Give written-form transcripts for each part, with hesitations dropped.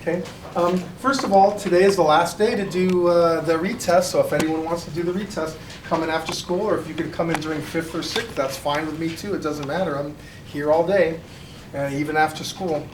Okay. First of all, today is the last day to do the retest, so if anyone wants to do the retest, come in after school, or if you could come in during 5th or 6th, that's fine with me too. It doesn't matter. I'm here all day, even after school.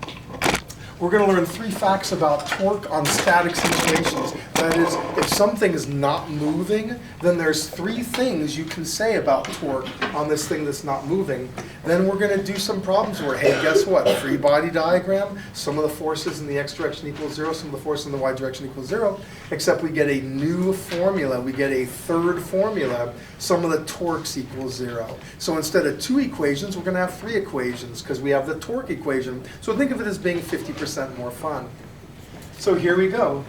We're going to learn 3 facts about torque on static situations. That is, if something is not moving, then there's 3 things you can say about torque on this thing that's not moving. Then we're going to do some problems where, hey, guess what? Free body diagram, some of the forces in the x direction equals 0, some of the forces in the y direction equals 0, except we get a new formula. We get a 3rd formula. Some of the torques equals 0. So instead of 2 equations, we're going to have 3 equations because we have the torque equation. So think of it as being 50% more fun. So here we go.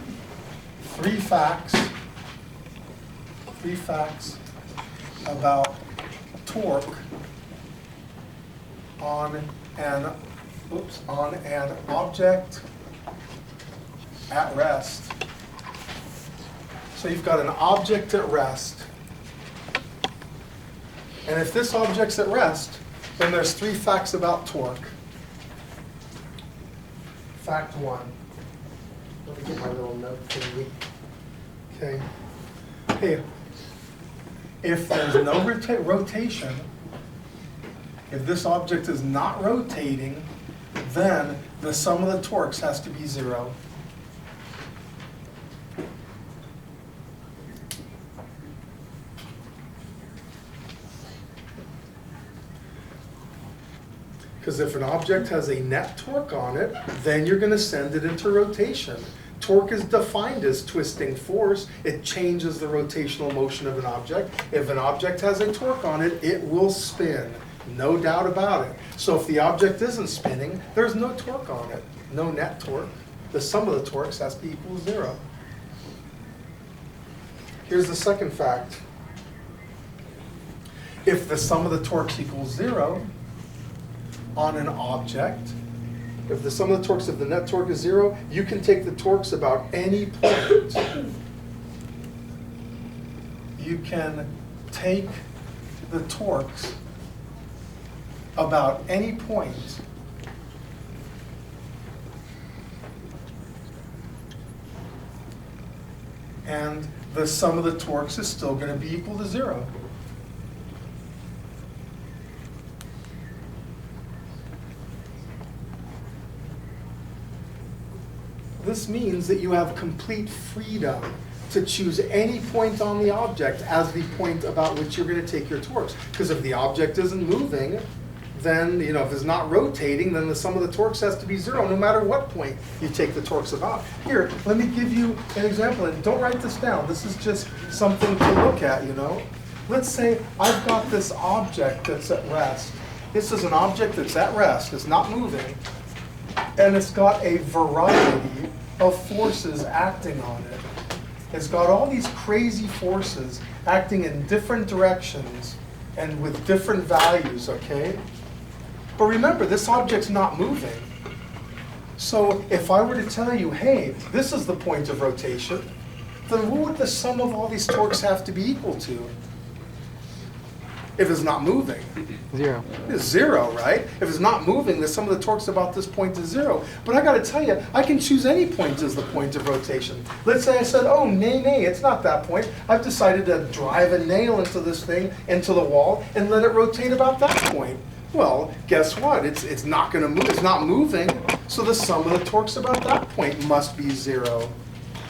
3 facts about torque on an object at rest. So you've got an object at rest. And if this object's at rest, then there's 3 facts about torque. Fact 1. Let me get my little note thingy. Okay. Hey, if there's no rotation, if this object is not rotating, then the sum of the torques has to be 0. Because if an object has a net torque on it, then you're going to send it into rotation. Torque is defined as twisting force. It changes the rotational motion of an object. If an object has a torque on it, it will spin. No doubt about it. So if the object isn't spinning, there's no torque on it. No net torque. The sum of the torques has to equal 0. Here's the second fact. If the sum of the torques equals 0, on an object, if the sum of the torques of the net torque is 0, you can take the torques about any point. You can take the torques about any point and the sum of the torques is still going to be equal to 0. This means that you have complete freedom to choose any point on the object as the point about which you're going to take your torques. Because if the object isn't moving, then, if it's not rotating, then the sum of the torques has to be 0, no matter what point you take the torques about. Here, let me give you an example, and don't write this down. This is just something to look at, Let's say I've got this object that's at rest. This is an object that's at rest, it's not moving, and it's got a variety of forces acting on it. It's got all these crazy forces acting in different directions and with different values, okay? But remember, this object's not moving. So if I were to tell you, hey, this is the point of rotation, then what would the sum of all these torques have to be equal to? If it's not moving. 0. It's 0, right? If it's not moving, the sum of the torques about this point is 0. But I got to tell you, I can choose any point as the point of rotation. Let's say I said, oh, nay, it's not that point. I've decided to drive a nail into this thing, into the wall, and let it rotate about that point. Well, guess what? It's not going to move. It's not moving. So the sum of the torques about that point must be 0.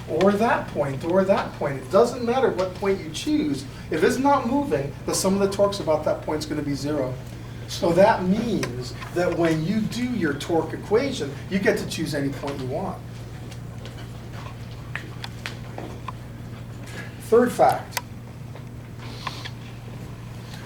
Or that point, or that point. It doesn't matter what point you choose. If it's not moving, the sum of the torques about that point is going to be 0. So that means that when you do your torque equation, you get to choose any point you want. Third fact.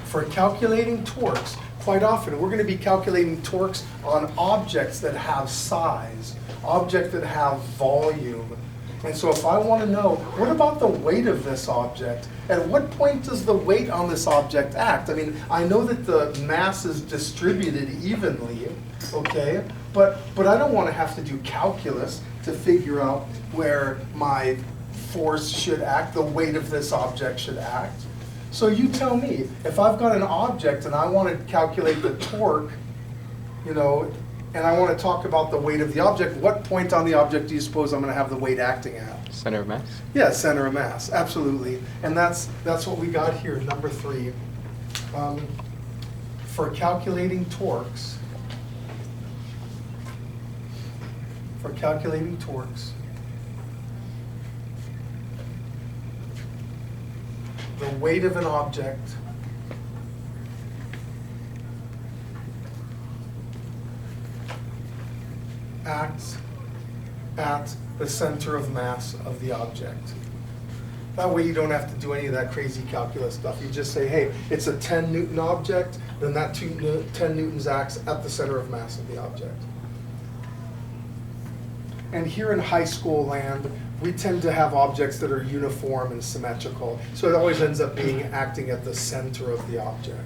For calculating torques, quite often we're going to be calculating torques on objects that have size, objects that have volume. And so if I want to know, what about the weight of this object? At what point does the weight on this object act? I mean, I know that the mass is distributed evenly, okay? But I don't want to have to do calculus to figure out where my force should act, the weight of this object should act. So you tell me, if I've got an object and I want to calculate the torque, and I want to talk about the weight of the object, what point on the object do you suppose I'm going to have the weight acting at? Center of mass? Yeah, center of mass, absolutely. And that's what we got here, number 3. For calculating torques, the weight of an object acts at the center of mass of the object. That way you don't have to do any of that crazy calculus stuff. You just say, hey, it's a 10 Newton object, then that 10 Newtons acts at the center of mass of the object. And here in high school land, we tend to have objects that are uniform and symmetrical. So it always ends up being acting at the center of the object.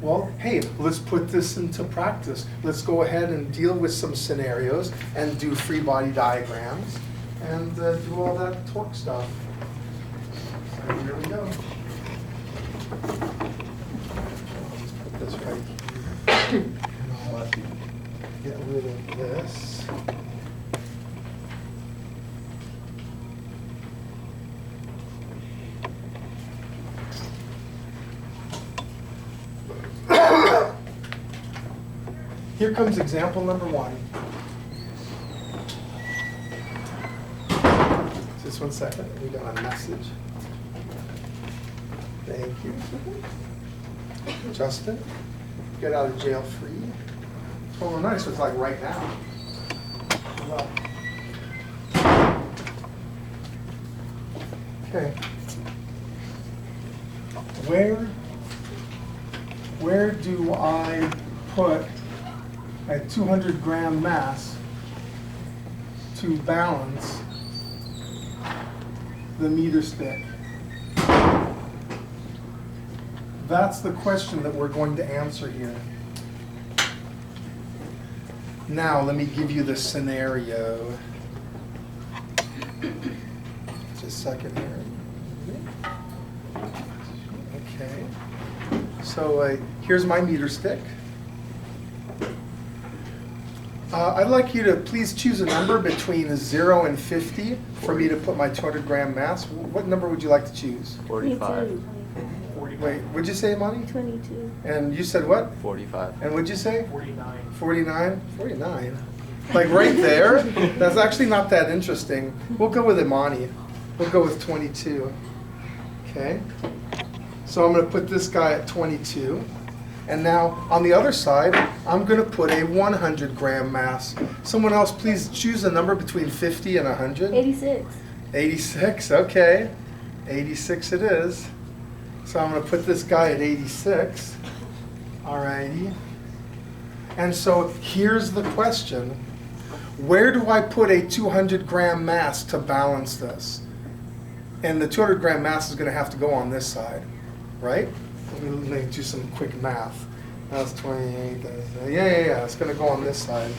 Well, hey, let's put this into practice. Let's go ahead and deal with some scenarios and do free body diagrams and do all that torque stuff. So here we go. I'll just put this right here. And I'll get rid of this. Here comes example number 1. Just 1 second, we got a message. Thank you. Justin, get out of jail free. Oh, nice, it's like right now. Well. Okay. Where do I put a 200-gram mass to balance the meter stick? That's the question that we're going to answer here. Now, let me give you the scenario. Just a second here. Okay. So here's my meter stick. I'd like you to please choose a number between 0 and 50 for me to put my 200-gram mass. What number would you like to choose? 45. Wait, what'd you say, Monty? 22. And you said what? 45. And what'd you say? 49. 49? 49? Like right there? That's actually not that interesting. We'll go with Imani. We'll go with 22. Okay? So I'm going to put this guy at 22. And now, on the other side, I'm going to put a 100-gram mass. Someone else, please choose a number between 50 and 100. 86. 86, okay. 86 it is. So I'm going to put this guy at 86. Alrighty. And so here's the question. Where do I put a 200-gram mass to balance this? And the 200-gram mass is going to have to go on this side, right? Let me do some quick math. That's 28. Yeah. It's going to go on this side.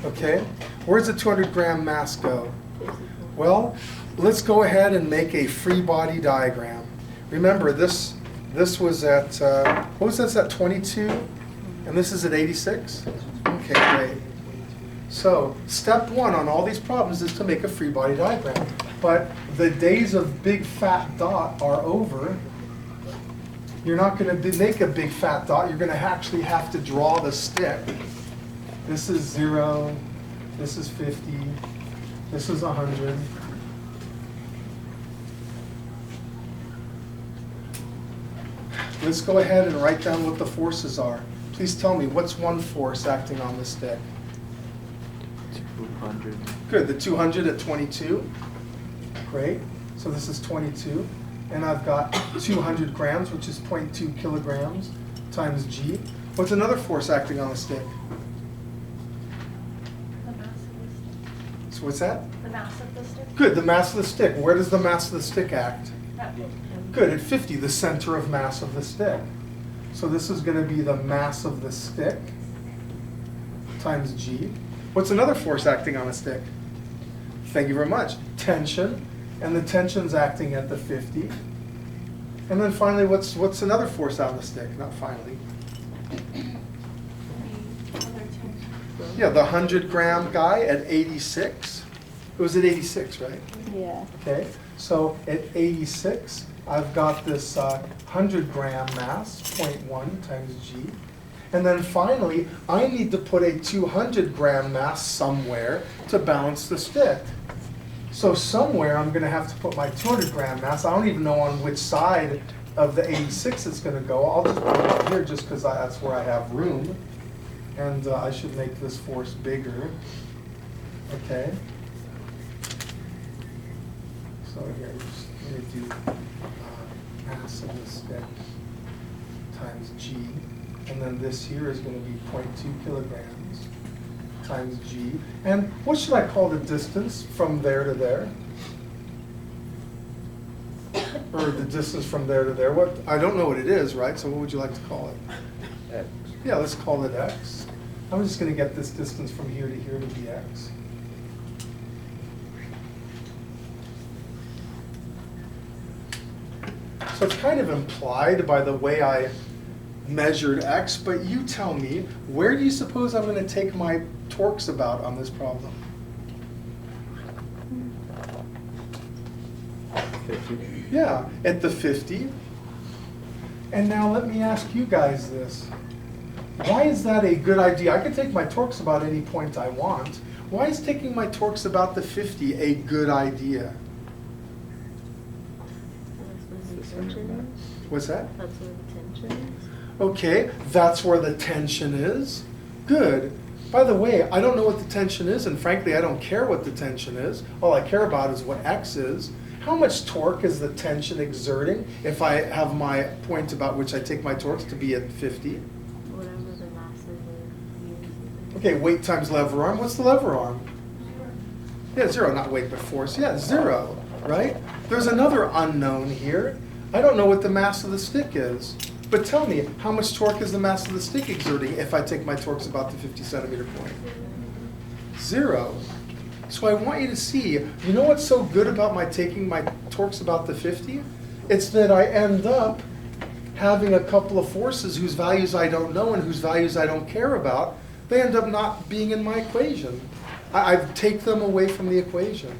Okay. Where's the 200-gram mass go? Well, let's go ahead and make a free body diagram. Remember, this was at, what was this, at 22? And this is at 86? Okay, great. So, step 1 on all these problems is to make a free body diagram. But the days of big fat dot are over. You're not going to make a big fat dot. You're going to actually have to draw the stick. This is 0. This is 50. This is 100. Let's go ahead and write down what the forces are. Please tell me, what's one force acting on the stick? 200. Good, the 200 at 22. Great. So this is 22. And I've got 200 grams, which is 0.2 kilograms, times G. What's another force acting on the stick? The mass of the stick. So what's that? The mass of the stick. Good, the mass of the stick. Where does the mass of the stick act? At 50. Good, at 50, the center of mass of the stick. So this is going to be the mass of the stick times G. What's another force acting on a stick? Thank you very much. Tension. And the tension's acting at the 50. And then finally, what's another force out of the stick? Not finally. Yeah, the 100-gram guy at 86. It was at 86, right? Yeah. Okay, so at 86, I've got this 100-gram mass, 0.1 times g. And then finally, I need to put a 200-gram mass somewhere to balance the stick. So somewhere I'm going to have to put my 200-gram mass. I don't even know on which side of the 86 it's going to go. I'll just put it up here just because that's where I have room. And I should make this force bigger. Okay. So here, I'm just going to do mass of the stick times g. And then this here is going to be 0.2 kilograms times g. And what should I call the distance from there to there? Or the distance from there to there? What? I don't know what it is, right? So what would you like to call it? X. Yeah, let's call it x. I'm just going to get this distance from here to here to be x. So it's kind of implied by the way I measured x, but you tell me, where do you suppose I'm going to take my torques about on this problem? 50. Yeah, at the 50. And now let me ask you guys this. Why is that a good idea? I can take my torques about any point I want. Why is taking my torques about the 50 a good idea? That's where the tension is. What's that? That's where the tension is. Okay, that's where the tension is. Good. By the way, I don't know what the tension is, and frankly, I don't care what the tension is. All I care about is what X is. How much torque is the tension exerting if I have my point about which I take my torques to be at 50? Whatever the mass of the unit. Okay, weight times lever arm. What's the lever arm? Yeah, 0, not weight, but force. Yeah, 0, right? There's another unknown here. I don't know what the mass of the stick is. But tell me, how much torque is the mass of the stick exerting if I take my torques about the 50 centimeter point? 0. So I want you to see, you know what's so good about my taking my torques about the 50? It's that I end up having a couple of forces whose values I don't know and whose values I don't care about. They end up not being in my equation. I take them away from the equation.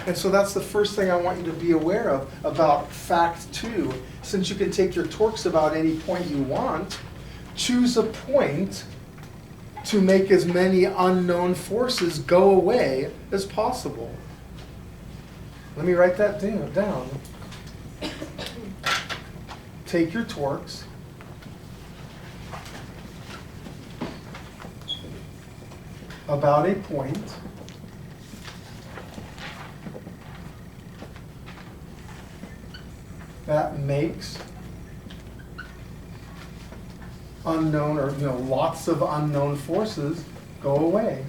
And so that's the first thing I want you to be aware of about fact 2. Since you can take your torques about any point you want, choose a point to make as many unknown forces go away as possible. Let me write that down. Take your torques about a point that makes unknown, or lots of unknown forces go away.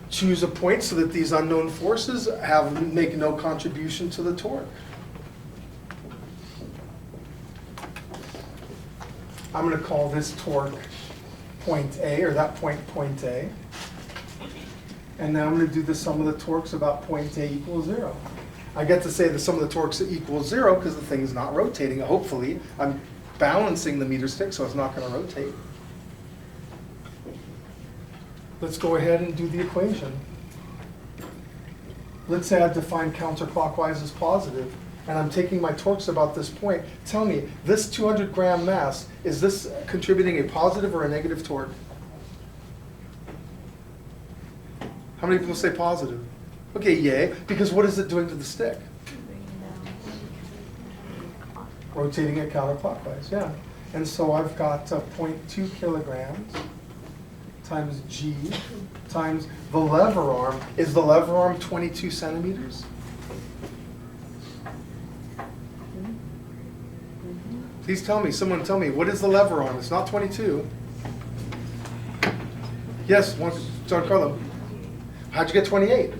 Choose a point so that these unknown forces make no contribution to the torque. I'm going to call this torque point A, or that point A. And now I'm going to do the sum of the torques about point A equals 0. I get to say the sum of the torques equals 0 because the thing's not rotating. Hopefully, I'm balancing the meter stick so it's not going to rotate. Let's go ahead and do the equation. Let's say I define counterclockwise as positive, and I'm taking my torques about this point. Tell me, this 200-gram mass, is this contributing a positive or a negative torque? How many people say positive? Okay, yay, because what is it doing to the stick? Rotating it counterclockwise, yeah. And so I've got 0.2 kilograms times g times the lever arm. Is the lever arm 22 centimeters? Please tell me, someone tell me, what is the lever arm? It's not 22. Yes, Giancarlo. How'd you get 28?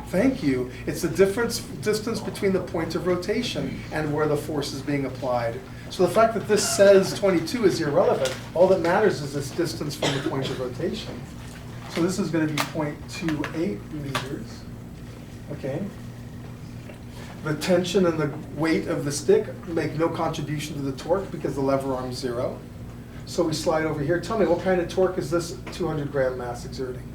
Thank you. It's the distance between the point of rotation and where the force is being applied. So the fact that this says 22 is irrelevant. All that matters is this distance from the point of rotation. So this is going to be 0.28 meters, okay? The tension and the weight of the stick make no contribution to the torque because the lever arm's 0. So we slide over here. Tell me, what kind of torque is this 200 gram mass exerting?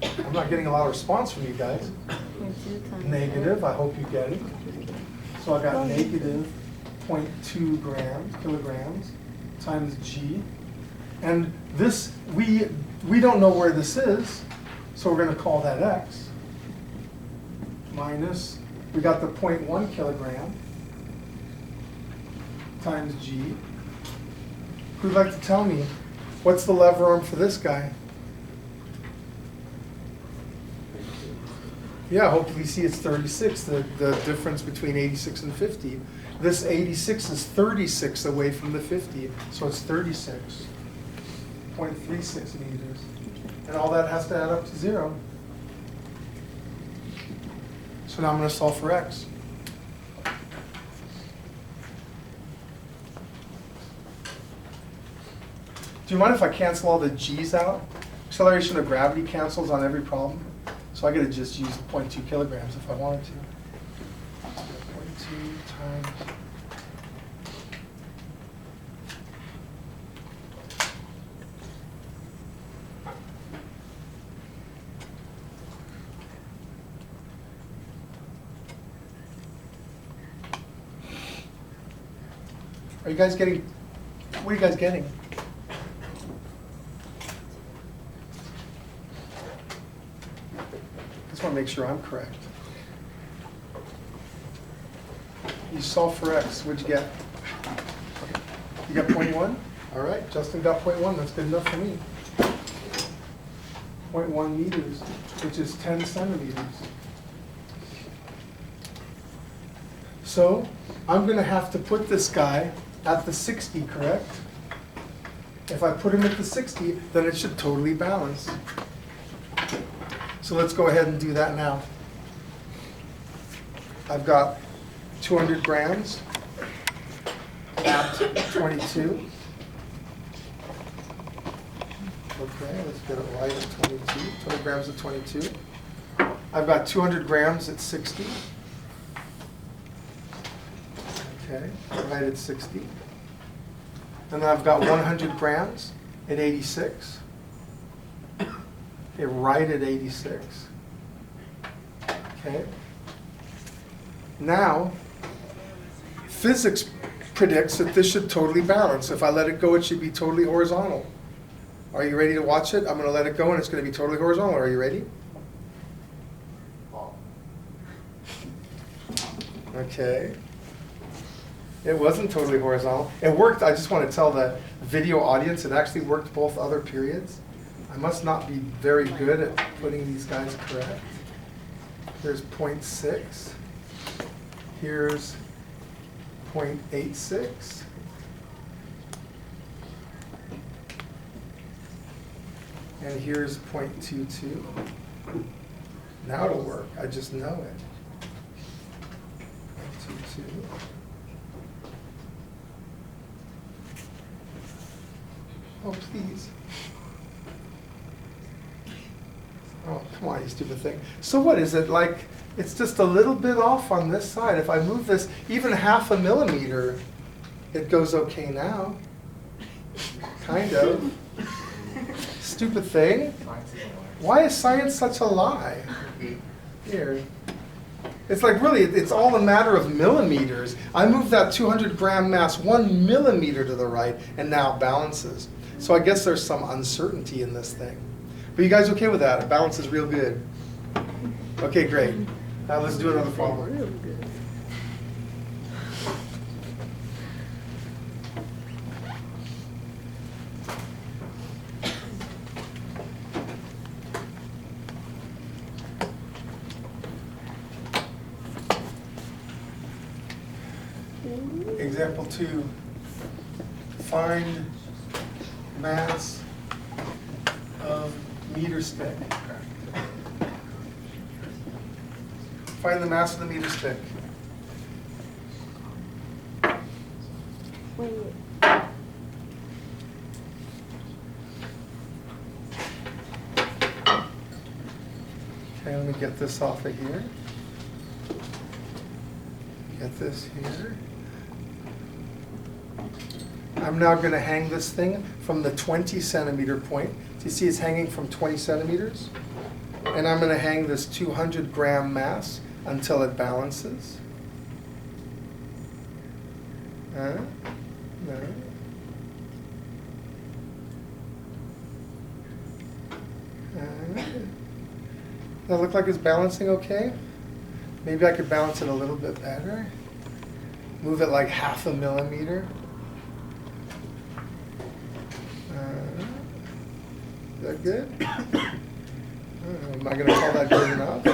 I'm not getting a lot of response from you guys. Negative, I hope you get it. So I got negative 0.2 kilograms times G. And this, we don't know where this is, so we're going to call that X. Minus, we got the 0.1 kilogram times G. Who'd like to tell me, what's the lever arm for this guy? Yeah, hopefully you see it's 36, the difference between 86 and 50. This 86 is 36 away from the 50, so it's 36.36 meters. And all that has to add up to 0. So now I'm going to solve for X. Do you mind if I cancel all the G's out? Acceleration of gravity cancels on every problem. So I gotta just use 0.2 kilograms if I wanted to. 0.2 times. Are you guys getting, what are you guys getting? I just want to make sure I'm correct. You solve for X, what'd you get? You got 0.1? All right, Justin got 0.1, that's good enough for me. 0.1 meters, which is 10 centimeters. So I'm going to have to put this guy at the 60, correct? If I put him at the 60, then it should totally balance. So let's go ahead and do that now. I've got 200 grams at 22. Okay, let's get it right at 22. 20 grams at 22. I've got 200 grams at 60. Okay, right at 60. And then I've got 100 grams at 86. Okay, right at 86. Okay. Now, physics predicts that this should totally balance. If I let it go, it should be totally horizontal. Are you ready to watch it? I'm going to let it go, and it's going to be totally horizontal. Are you ready? Okay. It wasn't totally horizontal. It worked. I just want to tell the video audience it actually worked both other periods. I must not be very good at putting these guys correct. Here's 0.6. Here's 0.86. And here's 0.22. Now it'll work. I just know it. 0.22. Oh, please. Oh, come on, you stupid thing. So what is it, like, it's just a little bit off on this side. If I move this even 0.5 millimeter, it goes okay now. Kind of. Stupid thing. Why is science such a lie? Here. It's like really, it's all a matter of millimeters. I moved that 200 gram mass 1 millimeter to the right and now it balances. So I guess there's some uncertainty in this thing. But you guys okay with that? It balances real good. Okay, great. Now let's do another problem. Real good. Example 2. Find mass of meter stick. Find the mass of the meter stick. Wait. Okay, let me get this off of here. Get this here. I'm now going to hang this thing from the 20 centimeter point. Do you see it's hanging from 20 centimeters? And I'm going to hang this 200 gram mass until it balances. No. Does that look like it's balancing okay? Maybe I could balance it a little bit better. Move it like 0.5 millimeter. Is that good? I don't know, am I going to call that good enough?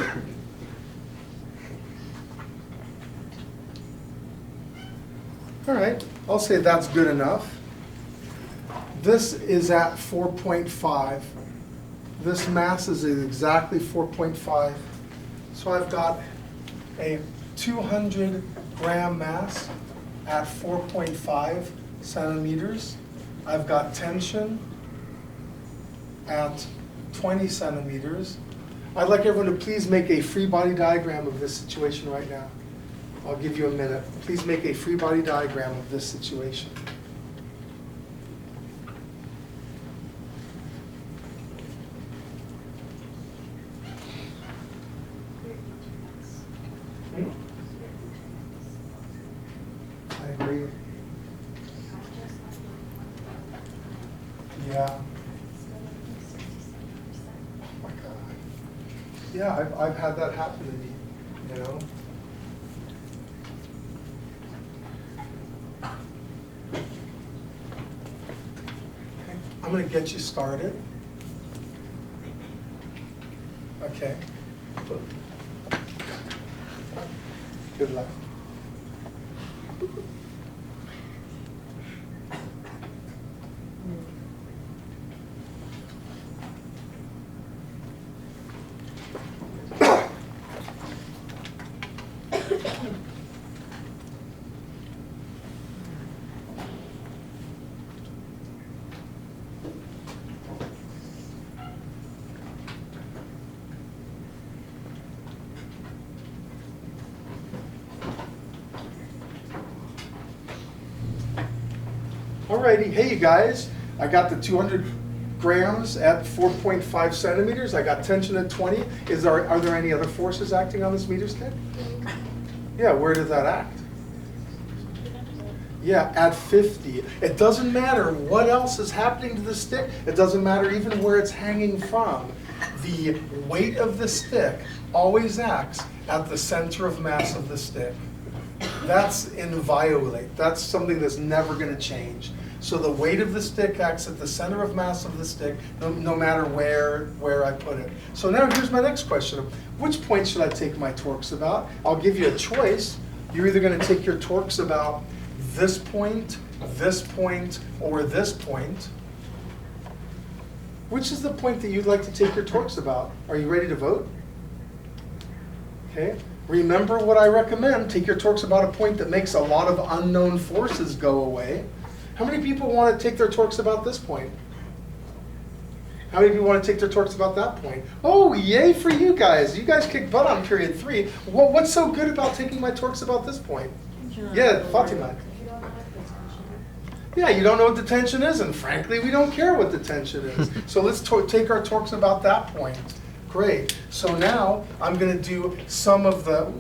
All right, I'll say that's good enough. This is at 4.5. This mass is at exactly 4.5. So I've got a 200 gram mass at 4.5 centimeters. I've got tension at 20 centimeters. I'd like everyone to please make a free body diagram of this situation right now. I'll give you a minute. Please make a free body diagram of this situation. I agree. Yeah. Oh my God. Yeah, I've had that happen to me, you know. Okay, I'm going to get you started. Okay. Good luck. Alrighty, hey you guys, I got the 200 grams at 4.5 centimeters. I got tension at 20. Are there any other forces acting on this meter stick? Yeah, where does that act? Yeah, at 50. It doesn't matter what else is happening to the stick. It doesn't matter even where it's hanging from. The weight of the stick always acts at the center of mass of the stick. That's inviolate. That's something that's never going to change. So the weight of the stick acts at the center of mass of the stick, no matter where I put it. So now here's my next question. Which point should I take my torques about? I'll give you a choice. You're either going to take your torques about this point, or this point. Which is the point that you'd like to take your torques about? Are you ready to vote? Okay. Remember what I recommend. Take your torques about a point that makes a lot of unknown forces go away. How many people want to take their torques about this point? How many people want to take their torques about that point? Oh, yay for you guys. You guys kicked butt on period 3. Well, what's so good about taking my torques about this point? Yeah, Fatima. Yeah, you don't know what the tension is, and frankly, we don't care what the tension is. So let's take our torques about that point. Great. So now I'm going to do some of the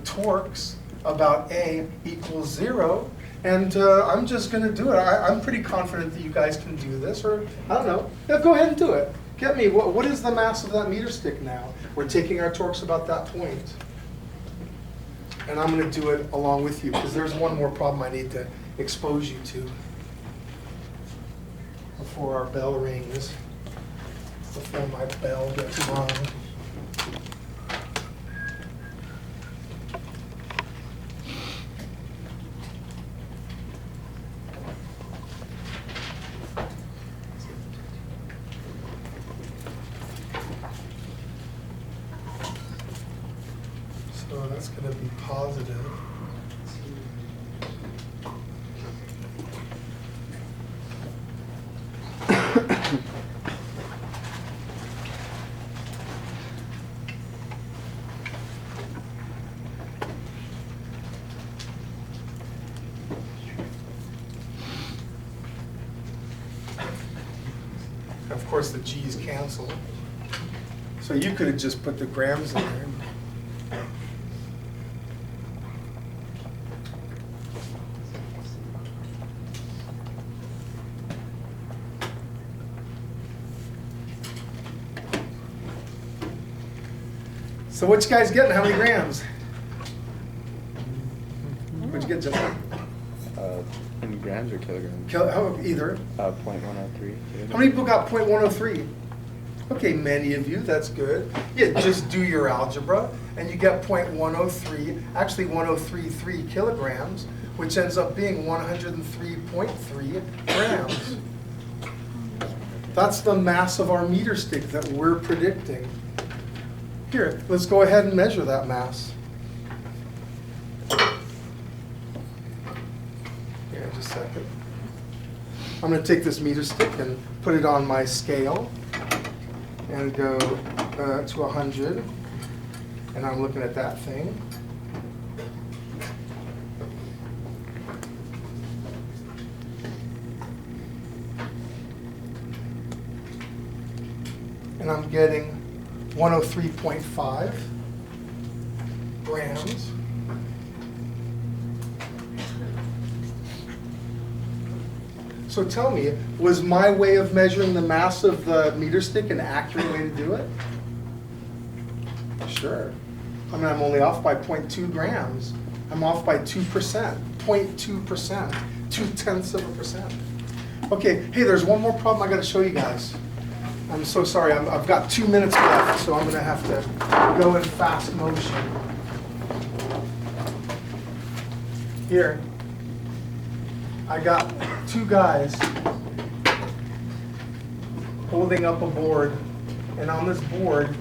torques about A equals 0, and I'm just going to do it. I'm pretty confident that you guys can do this, or I don't know. Yeah, go ahead and do it. Get me. What is the mass of that meter stick now? We're taking our torques about that point. And I'm going to do it along with you, because there's one more problem I need to expose you to before our bell rings, before my bell gets rung. So that's going to be positive. Of course, the G's cancel. So you could have just put the grams in there. So what you guys getting? How many grams? What'd you get, Justin? In grams or kilograms? Either. 0.103. How many people got .103? Okay, many of you, that's good. Yeah, just do your algebra, and you get .103, actually 103.3 kilograms, which ends up being 103.3 grams. That's the mass of our meter stick that we're predicting. Here, let's go ahead and measure that mass. Here, just a second. I'm going to take this meter stick and put it on my scale and go to 100. And I'm looking at that thing. And I'm getting 103.5 grams. So tell me, was my way of measuring the mass of the meter stick an accurate way to do it? Sure. I mean, I'm only off by 0.2 grams. I'm off by 2%, 0.2%, 0.2%. Okay, hey, there's one more problem I gotta show you guys. I'm so sorry, I've got 2 minutes left, so I'm gonna have to go in fast motion. Here, I got two guys holding up a board, and on this board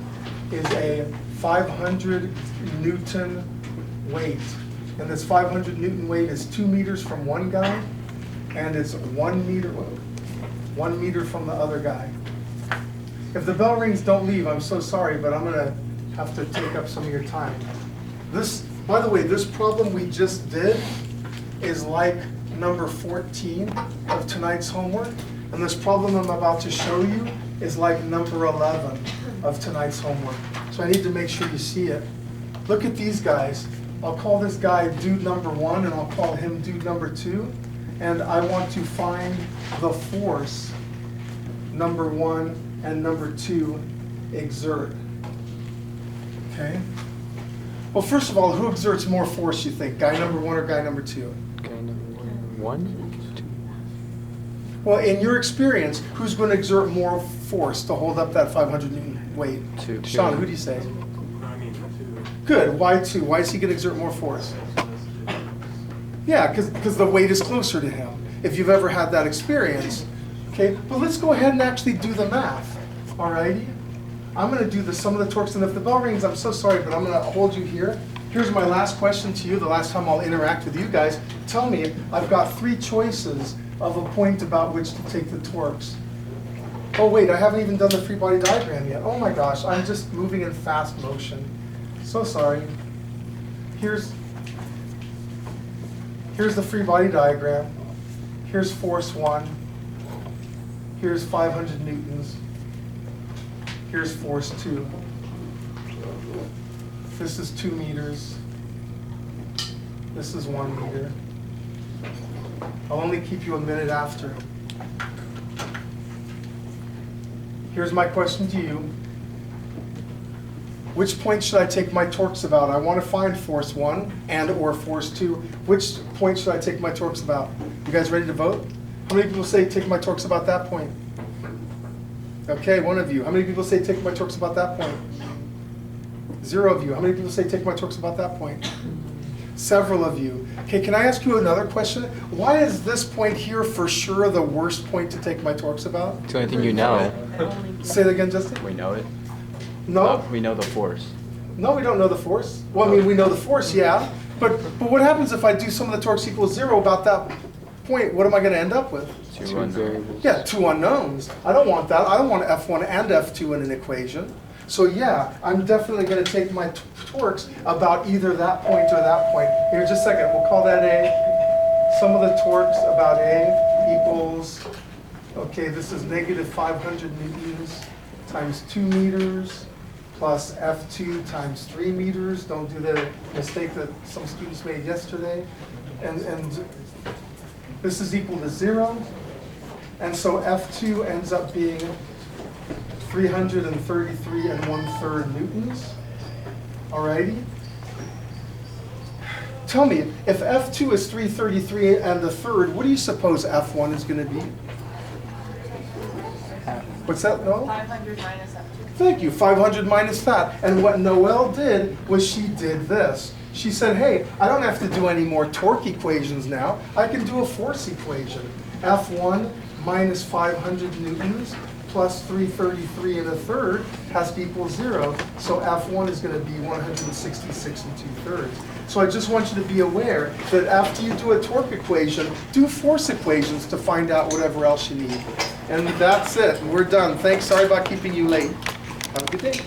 is a 500 Newton weight. And this 500 Newton weight is 2 meters from one guy, and it's 1 meter from the other guy. If the bell rings, don't leave. I'm so sorry, but I'm gonna have to take up some of your time. This, by the way, this problem we just did is like number 14 of tonight's homework, and this problem I'm about to show you is like number 11 of tonight's homework. So I need to make sure you see it. Look at these guys. I'll call this guy dude number 1, and I'll call him dude number 2, and I want to find the force number 1 and number 2 exert. Okay? Well, first of all, who exerts more force, you think? Guy number 1 or guy number 2? One? Well, in your experience, who's going to exert more force to hold up that 500 Newton weight? Two. Sean, who do you say? I mean, 2. Good. Why 2? Why is he going to exert more force? Yeah, because the weight is closer to him. If you've ever had that experience. Okay, but let's go ahead and actually do the math. Alrighty? I'm going to do the sum of the torques, and if the bell rings, I'm so sorry, but I'm going to hold you here. Here's my last question to you, the last time I'll interact with you guys. Tell me, I've got 3 choices of a point about which to take the torques. Oh wait, I haven't even done the free body diagram yet. Oh my gosh, I'm just moving in fast motion. So sorry. Here's the free body diagram. Here's force 1. Here's 500 newtons. Here's force 2. This is 2 meters. This is 1 meter. I'll only keep you a minute after. Here's my question to you. Which point should I take my torques about? I want to find force 1 and or force 2. Which point should I take my torques about? You guys ready to vote? How many people say take my torques about that point? Okay, 1 of you. How many people say take my torques about that point? 0 of you. How many people say take my torques about that point? Several of you. Okay, can I ask you another question? Why is this point here for sure the worst point to take my torques about? It's the only thing you know. Say that again, Justin. We know it. No? We know the force. No, we don't know the force. Well, I mean, we know the force, yeah. But what happens if I do some of the torques equals 0 about that point? What am I gonna end up with? Two variables. Yeah, 2 unknowns. I don't want that. I don't want F1 and F2 in an equation. So yeah, I'm definitely gonna take my torques about either that point or that point. Here, just a second, we'll call that A. Some of the torques about A equals, okay, this is negative 500 newtons times 2 meters plus F2 times 3 meters. Don't do the mistake that some students made yesterday. And this is equal to 0. And so F2 ends up being 333 1/3 newtons. Alrighty? Tell me, if F2 is 333 1/3, what do you suppose F1 is going to be? What's that, Noel? 500 minus F2. Thank you, 500 minus that. And what Noelle did was she did this. She said, hey, I don't have to do any more torque equations now. I can do a force equation. F1 minus 500 newtons plus 333 1/3 has to equal 0. So F1 is going to be 166 2/3. So I just want you to be aware that after you do a torque equation, do force equations to find out whatever else you need. And that's it. We're done. Thanks. Sorry about keeping you late. Have a good day.